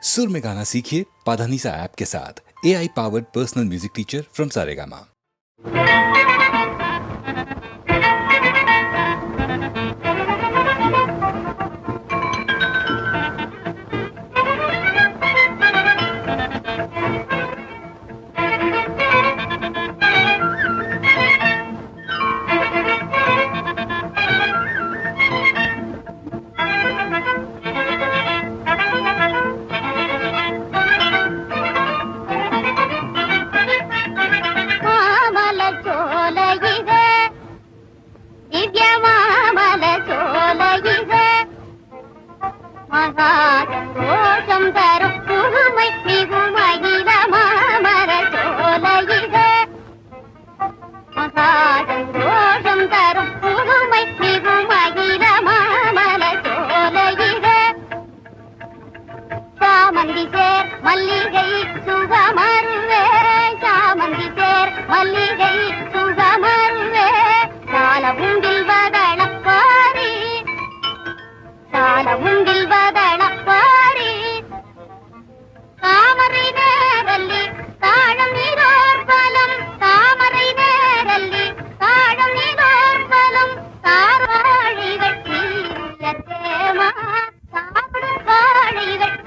सुर में गाना सीखिए पाधानीसा ऐप के साथ। AI powered personal music teacher from Saregama. மகாசந்தோஷம் தரும் புதுமை மிகும் அகில மாமர சோலையிக மகாசந்தோஷம் தரும் புதுமை மிகும் அகில மாமர சோலையிக சாமந்தி சேர் மல்லிகை சுகமருவே சாமந்தி சேர் மல்லிகை சுகமருவே சாலவுண்டில் வதளப்பாரி சாலவுண்டில் வதளப்பாரி தாமரை நேரல்லி தாழம் நீரோர் பலம் தாமரை நேரல்லி தாழம் நீரோர் பலம் தாராழிகள் தீயத்தேமா சாப்பிடும் காழிகள்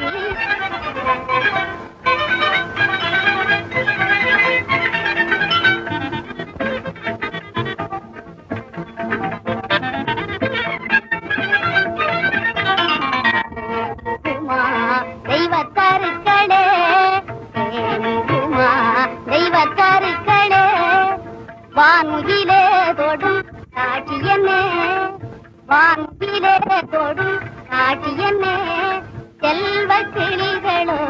தெய்வக்கருக்களே தெய்வக்கருக்களே வான்முகிலே தொடும் காட்சியன்னே வான்முகிலே தொடும் காட்சியன்னே செல்வ கிளிகளோ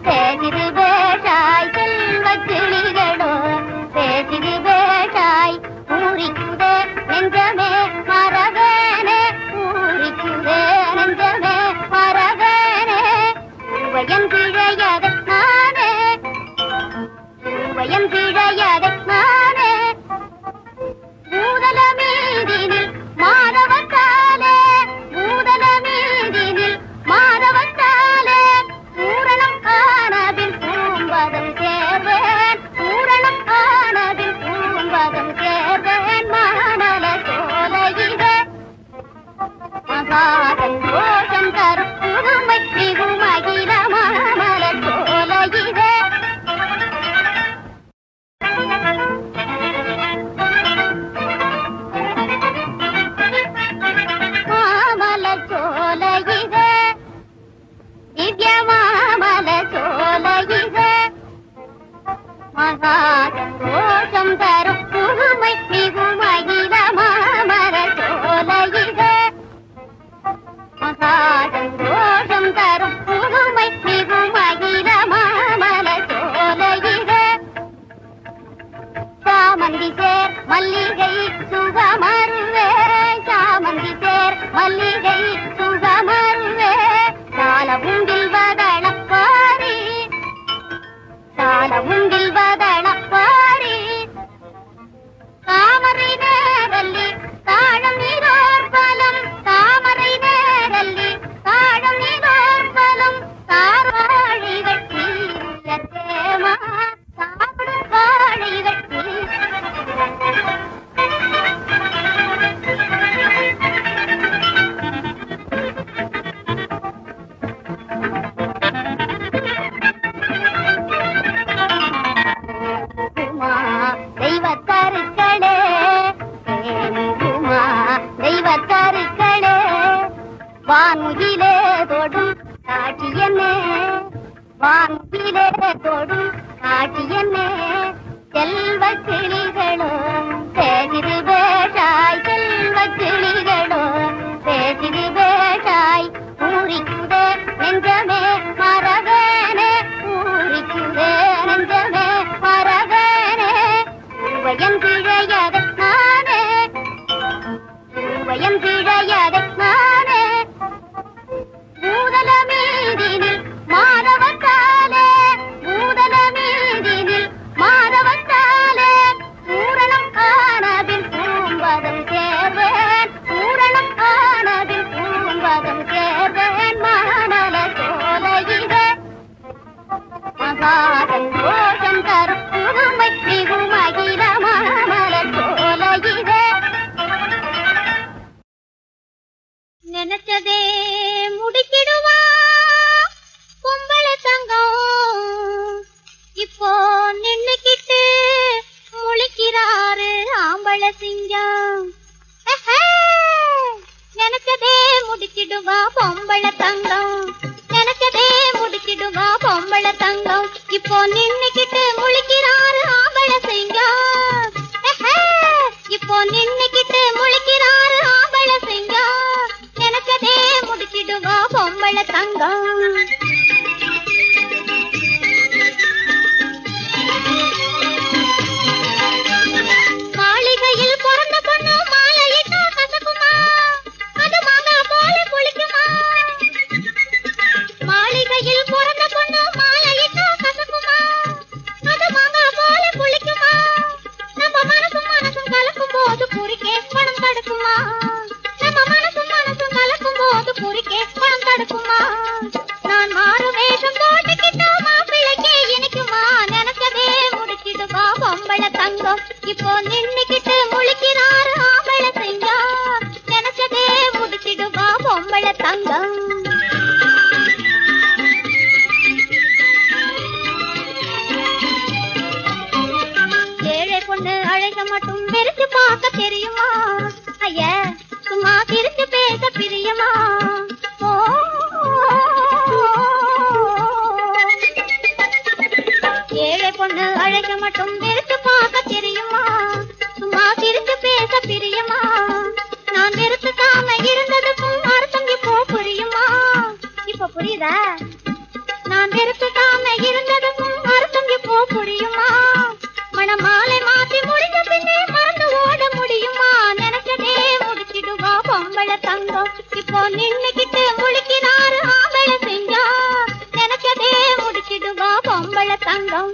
பேசிது பேஷாய் செல்வ கிளிகளோ பேசிது பேஷாய் ஊரிக்குதே நெஞ்சமே மரவேனே ஊரிக்குதே நெஞ்சமே மரவேனே வயம் கிழையதை நானே வயம் கிழையதை நானே பூதல மீதினில் மாறவத்தாலே பூதல மீதினில் மாறவத்தாலே பூரணம் ஆனதில் பூம்பதம் சேர்வேன் பூரணம் ஆனதில் பூம்பதம் சேர்வேன் மாமல சோலையிலே மகாசந்தோஷம் தரும் புதுமை மிகும் அகில மாமல சோலையிலே மாமல சோலையிலே திவ்ய மாமல சோலையிலே மகாசந்தோஷம் தரும் புதுமை மிகும் அகில மாமல சோலையிலே மகாசந்தோஷம் தரும் புதுமை மிகும் அகில மாமல சோலையிலே சாமந்தி சேர் மல்லிகை சுகமருவே சாமந்தி சேர் மல்லிகை சுகமருவே சாலவுண்டில் வதளப்பாரி சாலவுண்டில் வதளப்பாரி தாமரை நேரல்லி தாழம் நீரோர் பலம் தாமரை நேரல்லி தாழம் நீரோர் பலம் தாராழிகள் தீயத்தேமா சாப்பிடும் காழிகள் தெய்வக்கருக்களே தெய்வக்கருக்களே வான்முகிலே தொடும் காட்சியன்னே வான்முகிலே தொடும் காட்சியன்னே செல்வ கிளிகளோ பேசிது பேஷாய் செல்வ கிளிகளோ பேசிது பேஷாய் ஊரிக்குதே நெஞ்சமே மரவேனே ஊரிக்குதே நெஞ்சமே மரவேனே வயம் கிழையதை நானே வயம் கிழையதை நானே பூதல மீதினில் மாறவத்தாலே பூதல மீதினில் மாறவத்தாலே பூரணம் ஆனதில் பூம்பதம் சேர்வேன் பூரணம் காதல் கோஷம் தரும் புதுமை மிகுமகில மாமலர் சோலையிலே நினைச்சதே முடிக்கிடுவா பொம்பளை தங்கம் இப்போ நின்னுக்கிட்டு முழிக்கிறாரு ஆம்பளை சிங்கம் நினைச்சதே முடிச்சிடுவா பொம்பளை தங்கம் நினைச்சதே முடிச்சிடுவா பொம்பளை தங்கம் இப்போ நின்னுக்கிட்டு முழிக்கிறாரு ஆம்பளை சிங்கம் இப்போ நின்னுக்கிட்டு முழிக்கிறாரு ஆம்பளை சிங்கம் நினைச்சதே முடிச்சிடுவா பொம்பளை தங்கம் மாளிகையில் பிறந்த பொண்ணு மாலையிட்டா கசக்குமா அது மாங்கா போல புளிக்குமா மாளிகையில் பிறந்த பொண்ணு மாலையிட்டா கசக்குமா அது மாங்கா போல புளிக்குமா நம்ம மனசும் கலக்கும் போது குறிக்கே பணம் தடுக்குமா நம்ம மனசும் கலக்கும் போது குறிக்கே பணம் தடுக்குமா நான் மாறு வேஷம் போட்டுக்கிட்டா மாப்பிள்ளைக்கே இனிக்குமா நினைச்சதே முடிச்சிடுவா பொம்பளை தங்கம் இப்போ நின்னுக்கிட்டு முழிக்கிறாரு ஆம்பளை சிங்கம் நினைச்சதே முடிச்சிடுவா பொம்பளை தங்கம் ஏழை பொண்ணு அழைக்க மட்டும் வெறுத்து பார்க்க தெரியுமா ஐயா சும்மா சிரிச்சு பேச பிரியமா ஓ ஏழை பொண்ணு அழைக்க மட்டும் வெறுத்து பார்க்க தெரியுமா சும்மா சிரிச்சு பேச பிரியமா நான் வெறுத்துக்காம இருந்ததுக்கும் அர்த்தம் இப்போ புரியுமா இப்ப புரியுதா நான் வெறுத்துக்காம இருந்ததுக்கும் அர்த்தம் இப்போ புரியுமா மணமாலை மாத்தி முடிஞ்ச பின்னே மறந்து ஓட முடியுமா நினைச்சதே முடிச்சிடுவா பொம்பளை தங்கம் இப்போ நின்னுக்கிட்டு முழிக்கிறாரு ஆம்பளை சிங்கம் நினைச்சதே முடிச்சிடுவா பொம்பளை தங்கம்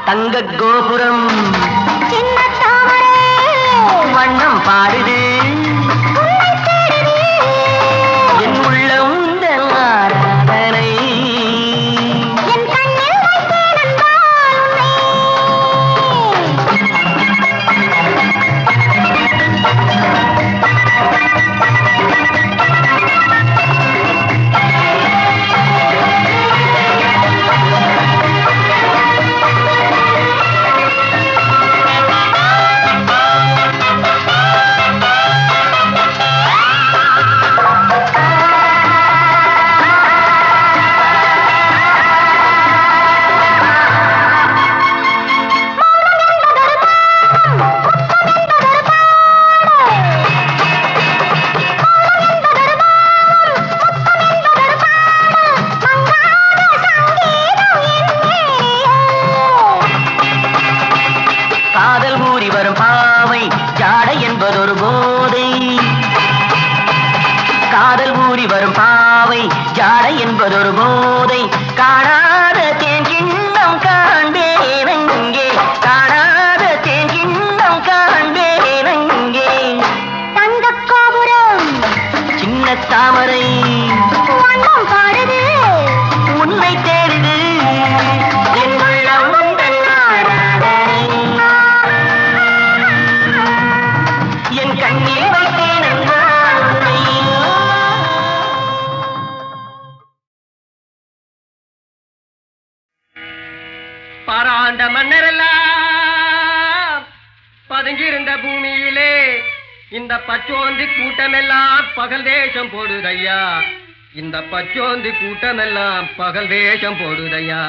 தங்க கோபுரம் சின்ன ஊறி வரும் பாவை ஜாடை என்பதொரு போதை. காதல் ஊறி வரும் பாவை ஜாடை என்பதொரு போதை. காணாத தேன் கிண்ணம் காண்பேனங்கே, காணாத தேன் கிண்ணம் காண்பேனங்கே. தங்க கோபுரம் சின்ன தாமரை வண்ணம் பாடுது, உன்னை தேடுது என் உள்ளம் உந்தன் ஆராதனை. என் கண்ணில் வைத்தேன் என்றால் உன்னை. பாராண்ட மன்னரெல்லாம் பதுங்கியிருந்த பூமியிலே இந்த பச்சோந்தி கூட்டமெல்லாம் பகல் வேஷம் போடுதையா. இந்த பச்சோந்தி கூட்டமெல்லாம் பகல் வேஷம் போடுதையா.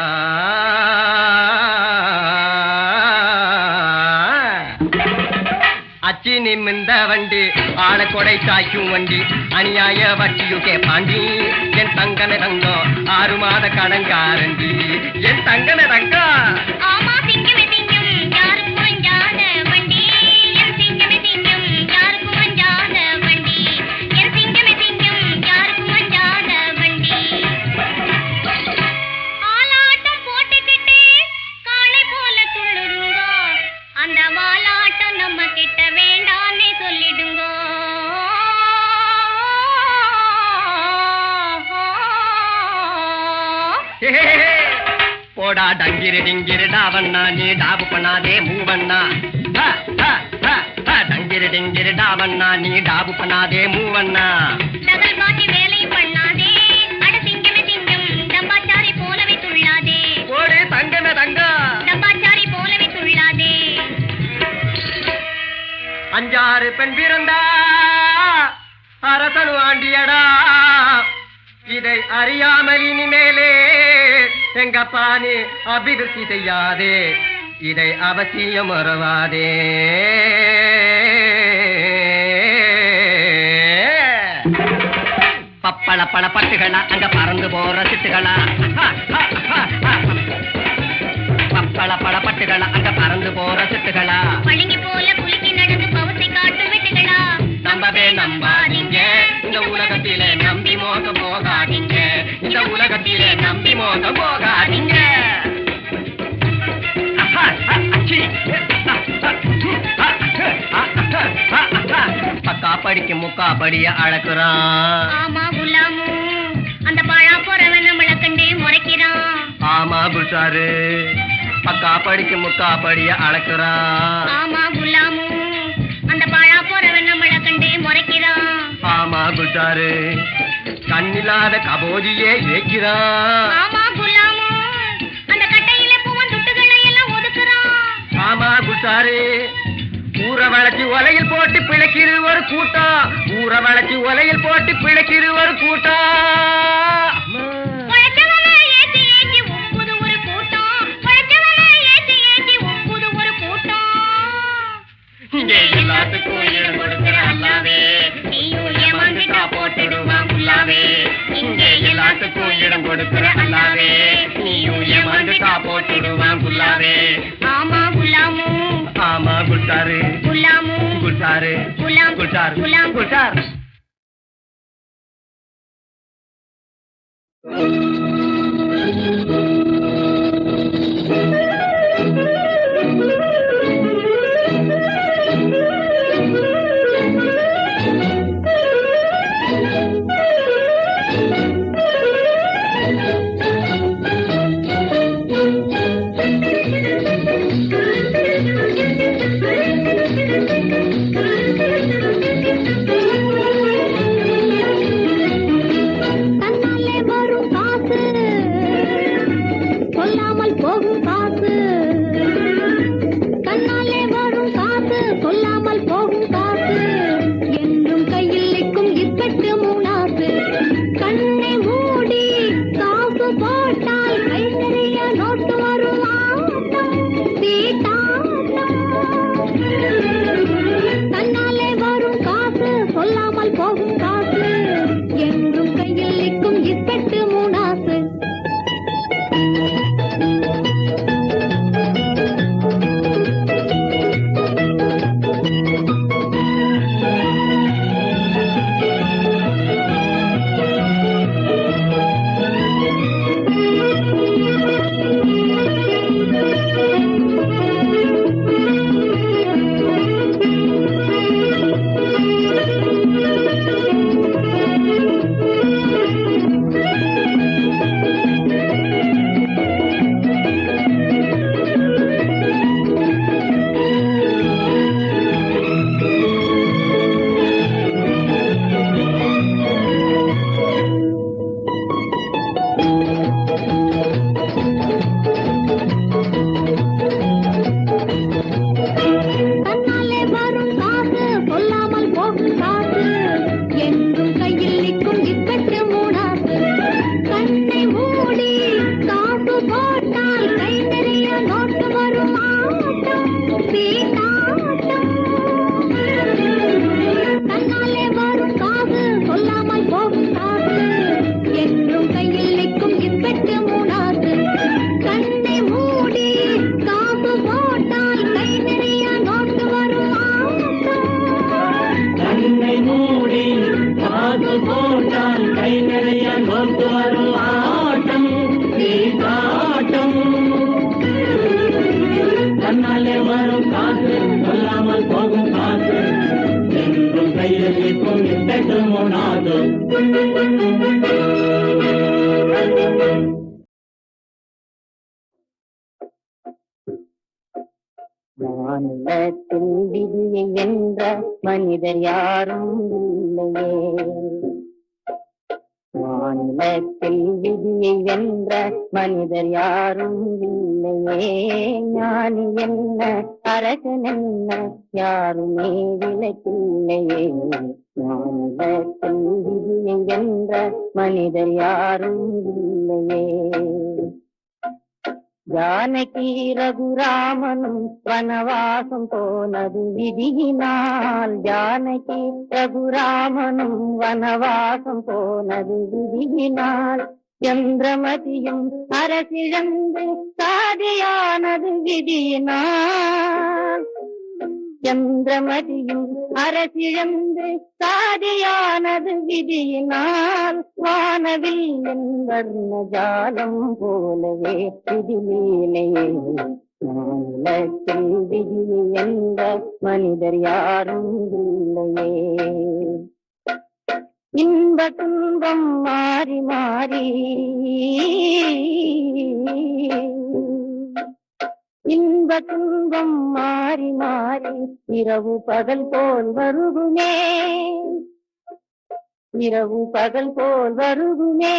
அச்சி நிமிந்த வண்டி ஆள கொடை காய்க்கும் வண்டி அநியாய வட்டியுக்கே பாண்டி. என் தங்கன தங்கம் 6 மாத கடன்காரண்டி. என் தங்கன தங்கம் ஆமா சிங்கமே சிங்கம் யாருக்கும் அஞ்சாத வண்டி, என் சிங்கமே சிங்கம் யாருக்கும் அஞ்சாத வண்டி, என் சிங்கமே சிங்கம் யாருக்கும் அஞ்சாத வண்டி. ஆலாட்டம் போட்டுக்கிட்டு காளை போல துள்ளுதுங்கோ, அந்த வாலாட்டம் நம்ம கிட்ட வேண்டான்னு சொல்லிடுங்கோ. போடா டங்கிரு டிங்கிரு டாவண்ணா நீ டாபு பண்ணாதே மூவண்ணா. டங்கிரு டிங்கிரு டாவண்ணா நீ டாபு பண்ணாதே மூவண்ணா. டகல் பாட்டி வேலை பண்ணாதே, அட சிங்கமே சிங்கம் டம்பாச்சாரி போலவே துள்ளாதே, ஓடு தங்கமே தங்கம் டம்பாச்சாரி போலவே துள்ளாதே. 5 பெண் பிறந்தா அரசனு ஆண்டியடா. இதை அறியாமல் இனிமேலே எங்கப்பா நீ அபிவிருத்தி செய்யாதே, இதை அவசியம் மறவாதே. பப்பள பழ பட்டுகளா அங்க பறந்து போற சிட்டுகளா. பப்பள பழ பட்டுகளா அங்க பறந்து போற சிட்டுகளா. பளிங்கு போல குலுக்கி நடந்து பவத்தை காட்டும் வெட்டுகளா. நம்பவே நம்பாதீங்க இந்த உலகத்திலே, நம்பி மோகம் போகாதீங்க இந்த உலகத்திலே, நம்பி மோகம் போகாதீங்க. பக்கா படிக்கும் முக்கா படிய அழக்குறான். ஆமா குலாமு அந்த பாழா போறவன் நம்மள கண்டு முறைக்கிறான். ஆமா புஷாரு பக்கா படிக்கும் முக்கா படிய அழக்குறான். ஆமா குலாமு அந்த பாழா போறவன் நம்மள கண்டு முறைக்கிறான். ஆமா புஷாரு கண்ணில்லாத கபோதியே ஏக்கிறான். ஆமா குலாமு அந்த கட்டையில பூவன் துட்டுகளை எல்லாம் ஒதுக்குறான். ஆமா புஷாரு ஊற வளைச்சி ஒலையில் போட்டு பிழைக்கிற ஒரு கூட்டம். ஊற வளைச்சி ஒலையில் போட்டு பிழைக்கிற ஒரு கூட்டம். உழைச்சவனை ஏத்தி ஏத்தி ஒப்புது ஒரு கூட்டம், உழைச்சவனை ஏத்தி ஏத்தி ஒப்புது ஒரு கூட்டம். இங்கே எல்லாத்துக்கும் இடம் கொடுக்கிற அல்லாவே, நீயும் ஏமாந்துட்டா போட்டுடுவான் புல்லாவே. இங்கே எல்லாத்துக்கும் இடம் கொடுக்கிற அல்லாவே, நீயும் ஏமாந்துட்டா போட்டுடுவான் புல்லாவே. ஆமா குலாமு ஆமா குட்டாரு குலாமு குட்டாரு குலாம் குட்டார் குலாம் குட்டார். தன்னாலே வரும் காசு நமக்கு வரும் ஆட்டம் நீ காட்டம் தன்னாலே வரும் காசு சொல்லாமல் போகும் காசு என்றும் கையில் நிற்கும் நிற்கட்டும் நாது மாநிலத்தில் விதியை வென்ற மனிதர் யாரும் இல்லையே மாநிலத்தில் விதியை வென்ற மனிதர் யாரும் இல்லையே ஞானி என்ன அரசன் என்ன யாருமே விலக்கில்லையே மாநிலத்தில் விதியை வென்ற மனிதர் யாரும் இல்லையே ஜானகி ரகுராமனும் வனவாசம் போனது விதியினால் ஜானகி ரகுராமனும் வனவாசம் போனது விதியினால் சந்திரமதியும் அரசிழந்து சாதியானது விதியினால் சந்திரமதியும் அரசிழந்து சாதியானது விதியினால் வானவில் வர்ண ஜாலம் போலவே விதியிலேயே மாநிலத்தில் விதி என்ற மனிதர் யாரும் இல்லையே இன்ப துன்பம் மாறி மாறி இன்ப துன்பம் மாறி மாறி இரவு பகல் போல் வருகுமே இரவு பகல் போல் வருகுமே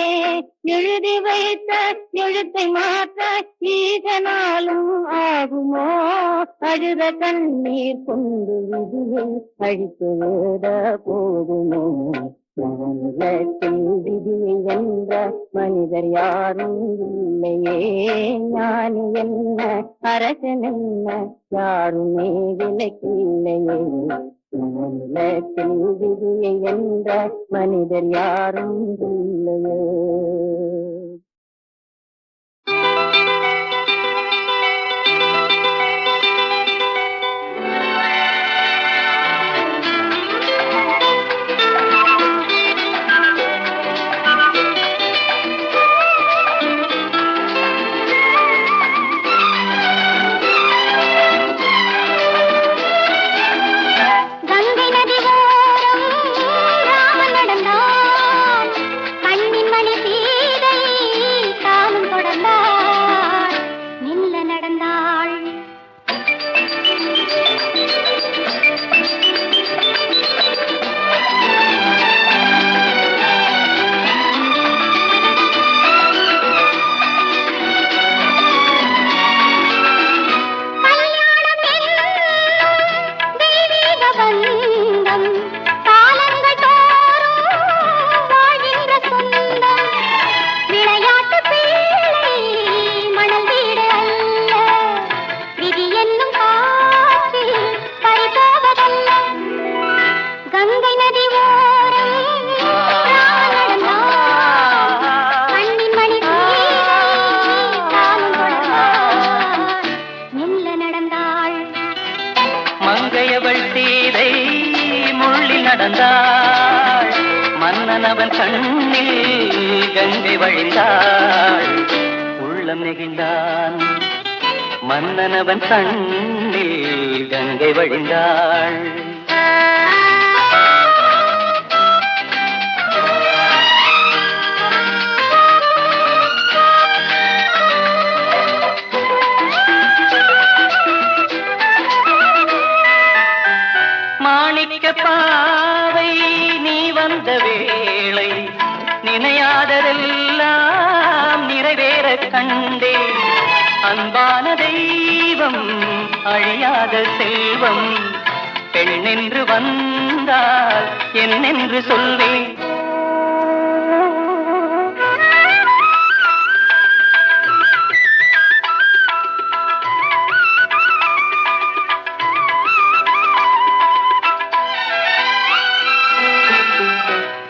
எழுதி வைத்த எழுத்தை மாற்ற ஈகனாலும் ஆகுமோ அழுத கண்ணீர் கொண்டு விதியை அழித்து விட போகுமோ மாநிலத்தில் விதியை வென்ற மனிதர் யாரும் இல்லையே ஞானி என்ன அரசன் என்ன யாருமே விலக்கில்லையே மாநிலத்தில் விதியை வென்ற மனிதர் யாரும் இல்லையே நடந்தாள் மன்னனவன் கண்ணில் கங்கை வழிந்தாள் உள்ளம் நெகிழ்ந்தான் மன்னனவன் கண்ணில் கங்கை வழிந்தாள் மாணிக்க பாவை நீ வந்த வேளை நினையாததெல்லாம் நிறைவேற கண்டே அன்பான தெய்வம் அழியாத செல்வம் பெண்ணென்று வந்தால் என்னென்று சொல்வேன்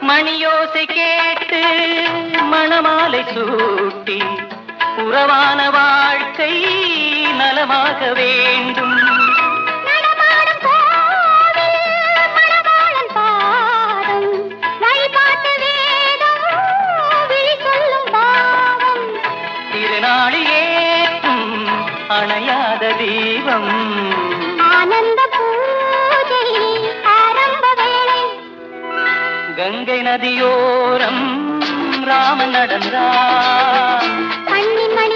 மணியோசை கேட்டு மணமாலை சூட்டி உறவான வாழ்க்கை நலமாக வேண்டும் வழிபாட்டு வேதம் விழி நாளிலேற்றும் அணையாத தீபம் ஆனந்த பூஜை ஆரம்ப வேளை கங்கை நதியோரம் ராமன் நடந்தார் கண்ணின் மணி